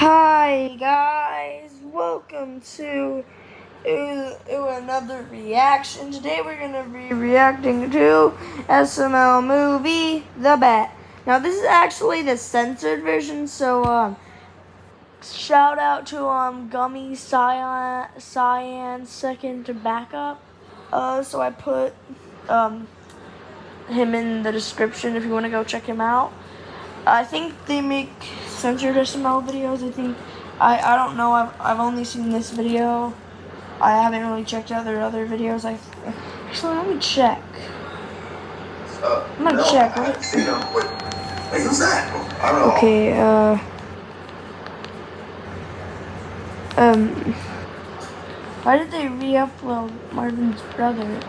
Hi guys, welcome to another reaction. Today we're gonna be reacting to SML movie The Bat. Now this is actually the censored version, so shout out to Gummy Cyan second to backup. So I put him in the description if you want to go check him out. I think they make censored SML videos. I don't know. I've only seen this video. I haven't really checked out their other videos. Actually, let me check. I'm gonna check. Hey, who's that? I don't know. Okay. Why did they re-upload Marvin's brother?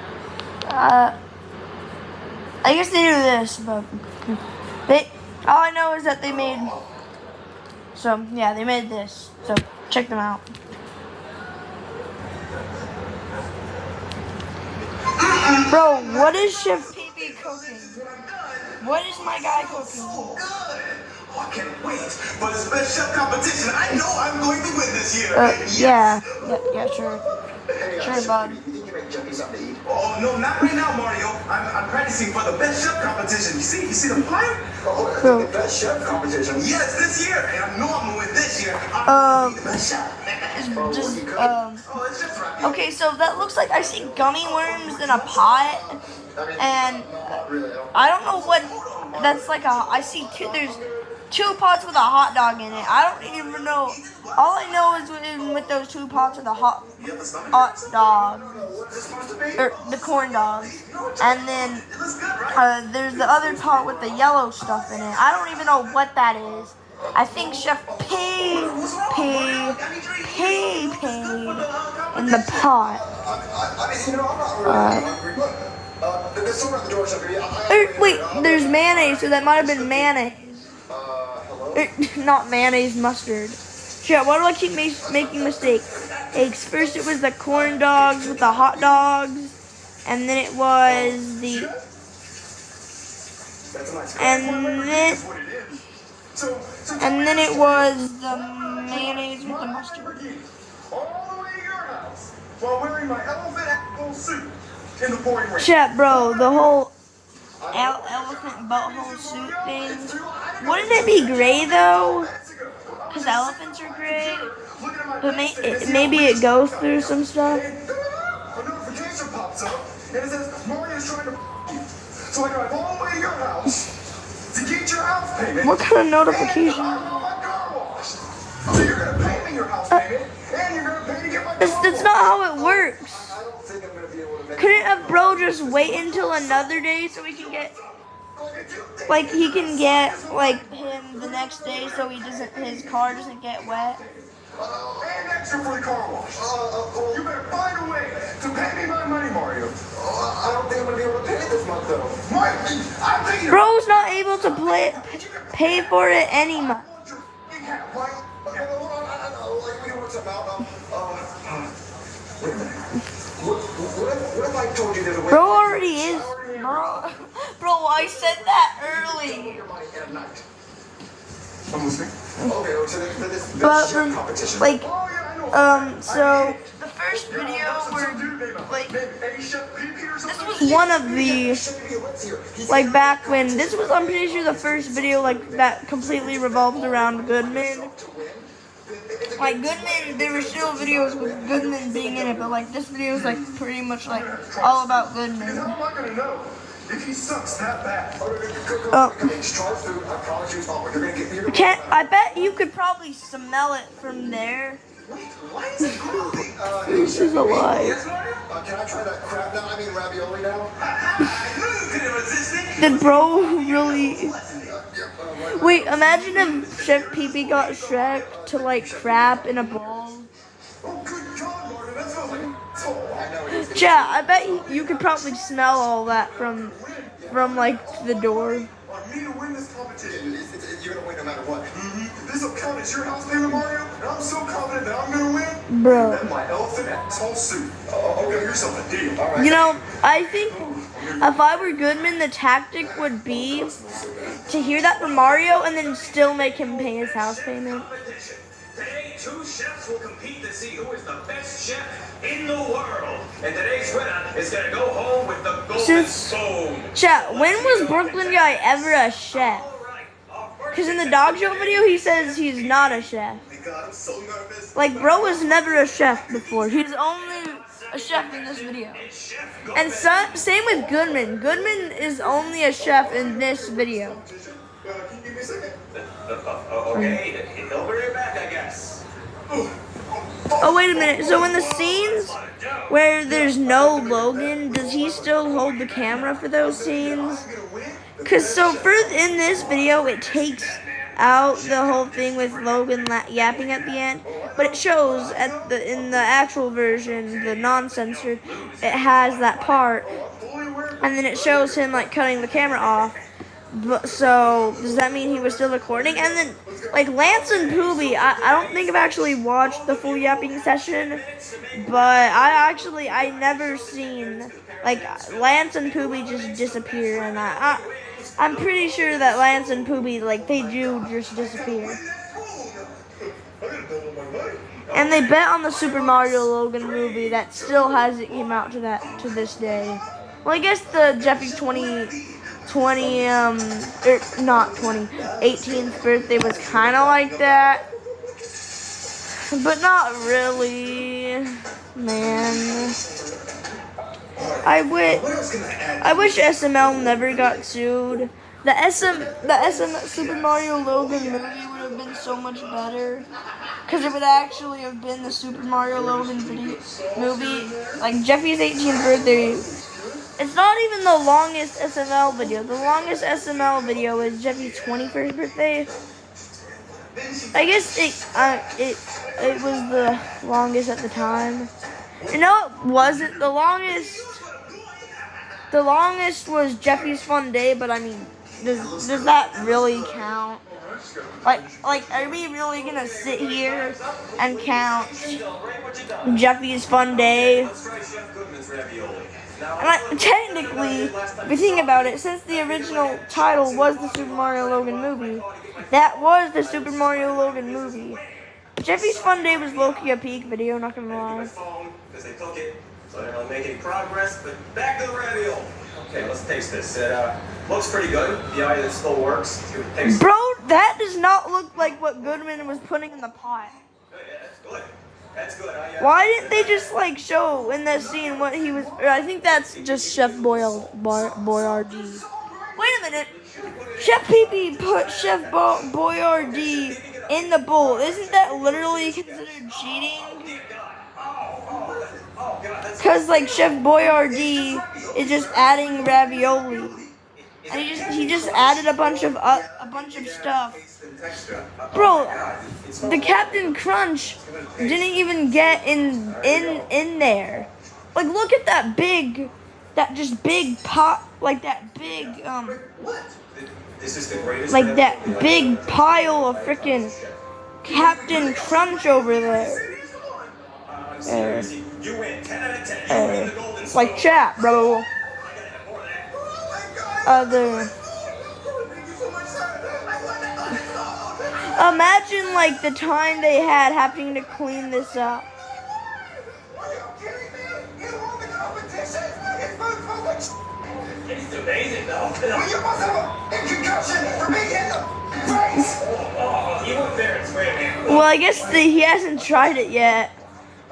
I guess they do this, but all I know is that they made. So yeah, they made this. So check them out. Bro, what is Chef PB cooking? What is my guy cooking? Oh, I can't wait for this best chef competition. I know I'm going to win this year. Yeah, sure. Sure, bud. Oh, no, not right now, Mario. I'm practicing for the best chef competition. You see the flyer? Oh, the best chef competition? Yes, this year. And I know I'm going to win this year. I'm the best chef. Okay, so that looks like I see gummy worms in a pot, and I don't know what that's like. I see there's two pots with a hot dog in it. I don't even know. All I know is with those two pots with a hot dog, or the corn dogs, and then there's the other pot with the yellow stuff in it. I don't even know what that is. I think Chef paid in the pot. Wait, there's mayonnaise, so that might have been mayonnaise. Not mayonnaise, mustard. Shit, why do I keep making mistakes? First it was the corn dogs with the hot dogs, and then it was the, and then it was the mayonnaise with the mustard. Chat, bro, the whole elephant butthole suit thing. Wouldn't it be gray though? Because elephants are gray. But maybe it goes through some stuff. A notification pops up and it says Mario's trying to so I drive all the way to your house to get your house payment. What kind of notification? So you're gonna pay me your house payment and you're gonna pay to get my car washed. That's not how it works. I don't think I'm gonna be able to make Couldn't a bro just wait until another day so he can get, like, he can get, like, him the next day so his car doesn't get wet? And extra for the car wash. You better find a way to pay me my money, Mario. I don't think I'm gonna be able to pay it this month, though. Mike, I'm paying. Bro's not able to pay for it any month. Wait a minute. What if I told you there's a way? Bro already is. Bro, I said that early. I'm listening. Okay, so this competition. Like, so the first video where, like, this was one of the, like, back when, this was, I'm pretty sure the first video, like, that completely revolved around Goodman. Like, Goodman, there were still videos with Goodman being in it, but, like, this video is, like, pretty much, like, all about Goodman. How am I gonna know if he sucks that bad? I bet you could probably smell it from there. Why is it cold? This is a lie. Can I try that crab now? I mean ravioli now? I knew you couldn't resist it. Did bro really? Wait, imagine if Chef Pee-Pee got Shrek to, like, crap in a bowl. Oh, good God, Martin, that smells like... Yeah, I bet you could probably smell all that from like, the door. On me to win this competition. You're gonna win no matter what. This will count as your house payment, Mario, and I'm so confident that I'm gonna win. Bro. That my elephant asshole suit. Okay, here's something. Deal. All right. You know, I think if I were Goodman, the tactic would be to hear that from Mario and then still make him pay his house payment. two chefs will compete to see who is the best chef in the world. And today's winner is going to go home with the golden spoon. Chat, when was Brooklyn Guy ever a chef? Because in the dog show video, he says he's not a chef. Like, bro was never a chef before. He's only a chef in this video. And same with Goodman. Goodman is only a chef in this video. Okay, he'll bring it back, I guess. Oh, wait a minute. So in the scenes where there's no Logan, does he still hold the camera for those scenes? Because so in this video, it takes out the whole thing with Logan yapping at the end, but it shows in the actual version, the non-censored, it has that part, and then it shows him like cutting the camera off. But, so does that mean he was still recording? And then like Lance and Poobie, I don't think I've actually watched the full yapping session, but I never seen like Lance and Poobie just disappear, and I'm pretty sure that Lance and Poobie, like, they do just disappear. And they bet on the Super Mario Logan movie that still hasn't came out to this day. Well, I guess the Jeffy's 18th birthday was kind of like that. But not really, man. I wish SML never got sued. The Super Mario Logan movie would have been so much better, because it would actually have been the Super Mario Logan movie. Like Jeffy's 18th birthday. It's not even the longest SML video. The longest SML video is Jeffy's 21st birthday. I guess it was the longest at the time. You know, it wasn't the longest. The longest was Jeffy's Fun Day, but I mean, does that really count? Like, are we really gonna sit here and count Jeffy's Fun Day? And technically, if you think about it, since the original title was the Super Mario Logan movie, that was the Super Mario Logan movie. Jeffy's Fun Day was low-key a peak video, not gonna lie. Because they took it, so they're not making progress, but back to the ravioli. Okay, let's taste this. It looks pretty good. The eye that still works. Bro, that does not look like what Goodman was putting in the pot. Yeah, that's good. That's good. Why didn't they just like show in that scene what he was? I think that's just Chef Boyardee. Wait a minute. Chef Pee put Chef Boyardee in the bowl. Isn't that literally considered cheating? Because like Chef Boyardee is just adding ravioli, and he just added a bunch of stuff. Bro, the Captain Crunch didn't even get in there. Like, look at that big pot, like that big like that big pile of freaking Captain Crunch over there. Like chat, bro. Imagine like the time they had having to clean this up. It's amazing though. You must have a concussion for being in the face. You went there and sprayed me. Well, I guess he hasn't tried it yet.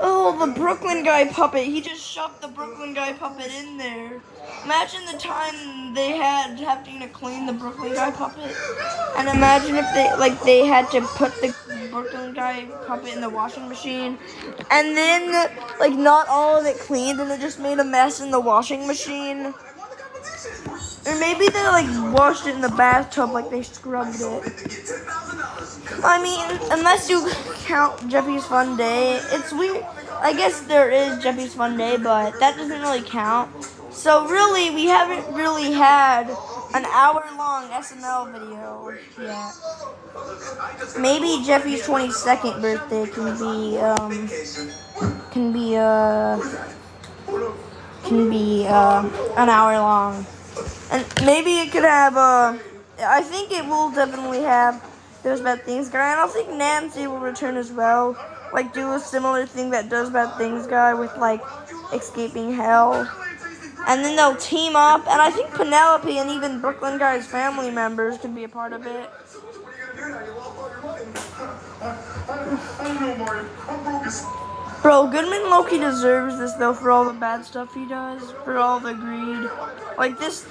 Oh, the Brooklyn Guy puppet. He just shoved the Brooklyn Guy puppet in there. Imagine the time they had having to clean the Brooklyn Guy puppet. And imagine if they had to put the Brooklyn Guy puppet in the washing machine. And then, like, not all of it cleaned and it just made a mess in the washing machine. Or maybe they, like, washed it in the bathtub, like they scrubbed it. I mean, unless you count Jeffy's Fun Day, it's weird. I guess there is Jeffy's Fun Day, but that doesn't really count. So really, we haven't really had an hour-long SML video yet. Maybe Jeffy's 22nd birthday can be an hour long. And maybe it could have I think it will definitely have Does Bad Things Guy, and I think Nancy will return as well. Like, do a similar thing that Does Bad Things Guy with, like, escaping hell. And then they'll team up, and I think Penelope and even Brooklyn Guy's family members could be a part of it. Bro, Goodman Loki deserves this, though, for all the bad stuff he does, for all the greed. Like, this,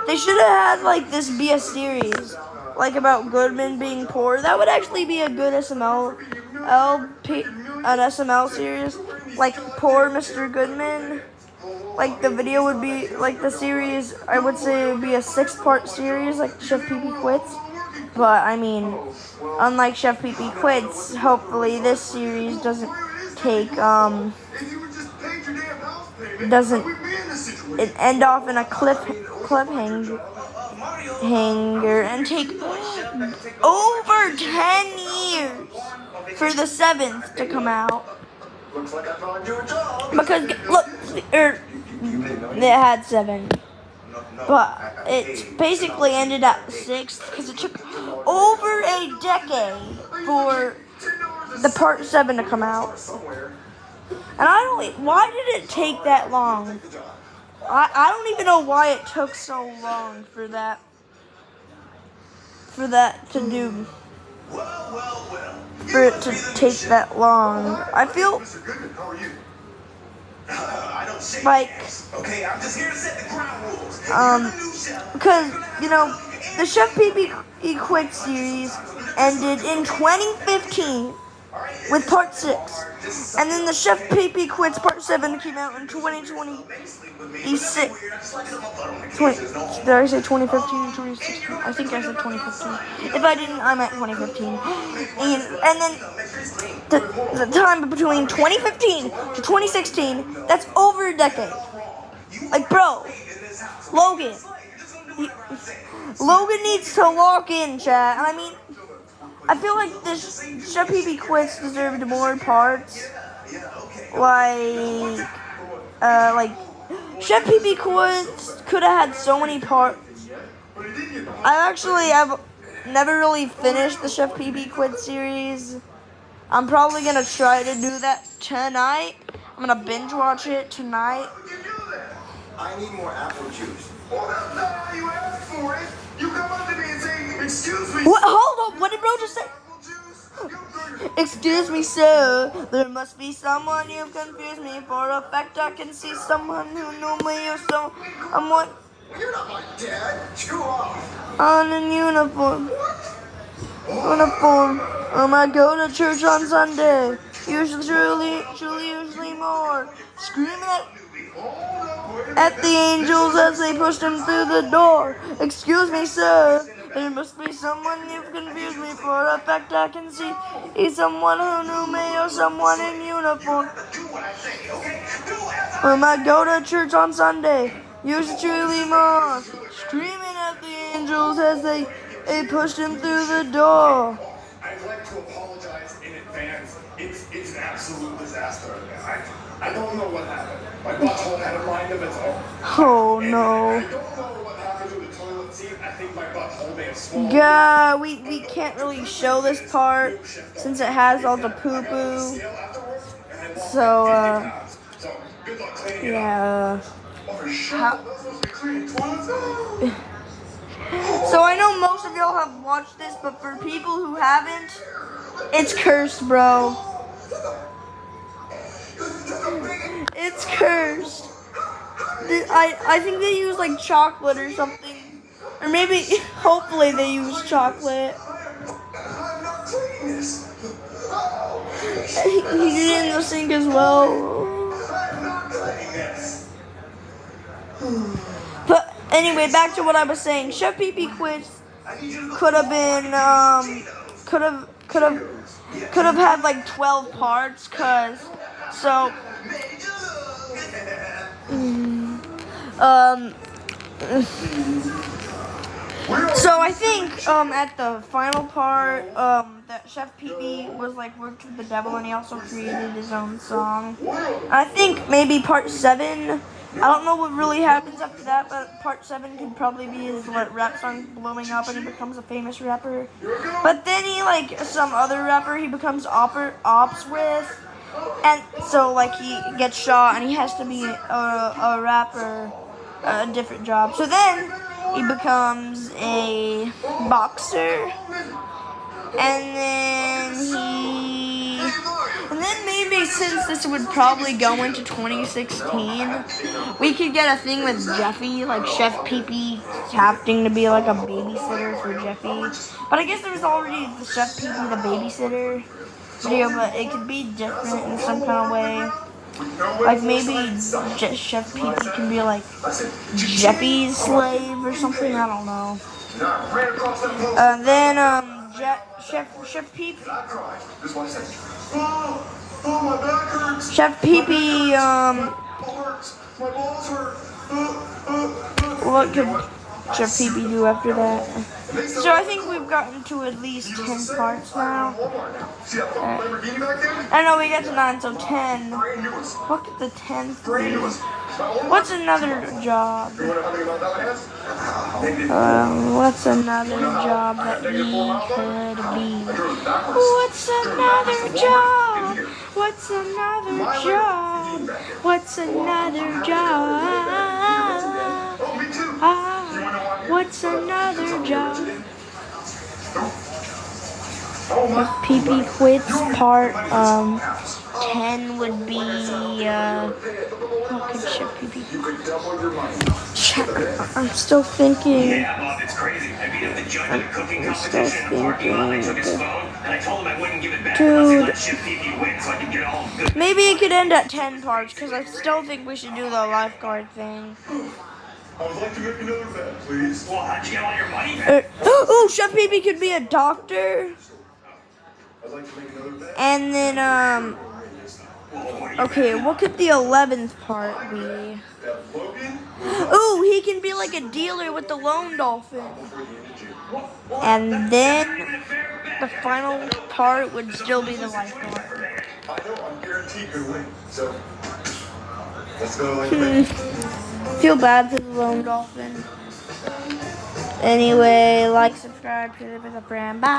they should have had, like, this be a series, like, about Goodman being poor. That would actually be a good an SML series, like, Poor Mr. Goodman. Like, the video would be, like, the series, I would say it would be a 6-part series, like Chef Pee-Pee Quits. But, I mean, unlike Chef Pee-Pee Quits, hopefully this series doesn't take, doesn't it end off in a cliffhanger and take over 10 years for the 7th to come out. Looks like I found you a job. Because, look, it had 7. But it basically ended at 6th because it took over a decade for the part 7 to come out. And why did it take that long? I don't even know why it took so long for that to do. For it to take that long. I feel like, okay, I'm just here to set the ground rules. because, you know, the Chef Pee-Pee Quit series ended in 2015 with part 6. And then the Chef Pee-Pee Quits part 7 came out in 2026. Did I say 2015 or 2016? I think I said 2015. If I didn't, I meant 2015. And then the time between 2015 to 2016, that's over a decade. Like, bro, Logan needs to lock in, chat. And I mean, I feel like this Chef Pee-Pee Quits deserved more parts. Like Chef Pee-Pee Quits could have had so many parts. I've never really finished the Chef Pee-Pee Quits series. I'm probably gonna try to do that tonight. I'm gonna binge watch it tonight. I need more apple juice. Well, that's not how you ask for it. You come up to me and say, excuse me. What? Hold on. What did bro just say? Excuse me, sir. There must be someone you've confused me for. A fact I can see someone who knew me or someone. You're not my dad. Screw off. On a uniform. I go to church on Sunday. Usually more. Screaming at the angels as they pushed him through the door. Excuse me, sir. There must be someone you've confused me for. A fact I can see. He's someone who knew me or someone in uniform. I go to church on Sunday. Usually more. Screaming at the angels as they pushed him through the door. I'd like to apologize in advance. It's an absolute disaster. I don't know what happened. My butthole had a mind of its own. Oh no. I don't know what happened to the toilet seat. I think my butthole may have swallowed. Yeah, we can't really show this part since it has all the poo-poo. So, yeah. So I know most of y'all have watched this, but for people who haven't, it's cursed, bro. It's cursed. I think they use like chocolate or something. Or maybe, hopefully they use chocolate. He did it in the sink as well. But anyway, back to what I was saying. Chef Pee-Pee Quits could have been, could have had like 12 parts, so I think at the final part, that Chef Pee was like worked with the devil, and he also created his own song. I think maybe part 7. I don't know what really happens after that, but part 7 could probably be his rap song blowing up and he becomes a famous rapper. But then he like some other rapper he becomes ops with, and so like he gets shot and he has to be a rapper, a different job. So then he becomes a boxer, and then maybe since this would probably go into 2016, we could get a thing with Jeffy, like Chef Pee having to be like a babysitter for Jeffy. But I guess there was already the Chef Pee the babysitter video, but it could be different in some kind of way. Like maybe Chef Pee can be like Jeffy's slave or something. I don't know. Then Chef Pee. Chef Pee what could Chef Pee do after that? So I think we've gotten to at least 10 parts now. I know we got to 9, so 10. Look at the 10th one. What's another job? What's another job that we could be? What's another job? What's another job? What's another job? What's another job? If Pee quits, part 10 would be what could Chef Pee? I'm still thinking. Yeah, Bob, it's crazy. I beat up the judge in a cooking competition in a parking lot. I took his phone, and I told him I wouldn't give it back unless he let Chef Pee win, so I could get all good. Maybe it could end at 10 parts, because I still think we should do the lifeguard thing. I would like to make another bet, please. Well, how'd you get all your money back? Oh, Chef Pee could be a doctor. I'd like to make another bet. And then, okay, what could the 11th part be? Ooh, he can be like a dealer with the lone dolphin. And then the final part would still be the lifeguard. I know I'm guaranteed to win, so let's go like that. Feel bad for the lone dolphin. Anyway, like, subscribe, share it with a friend. Bye.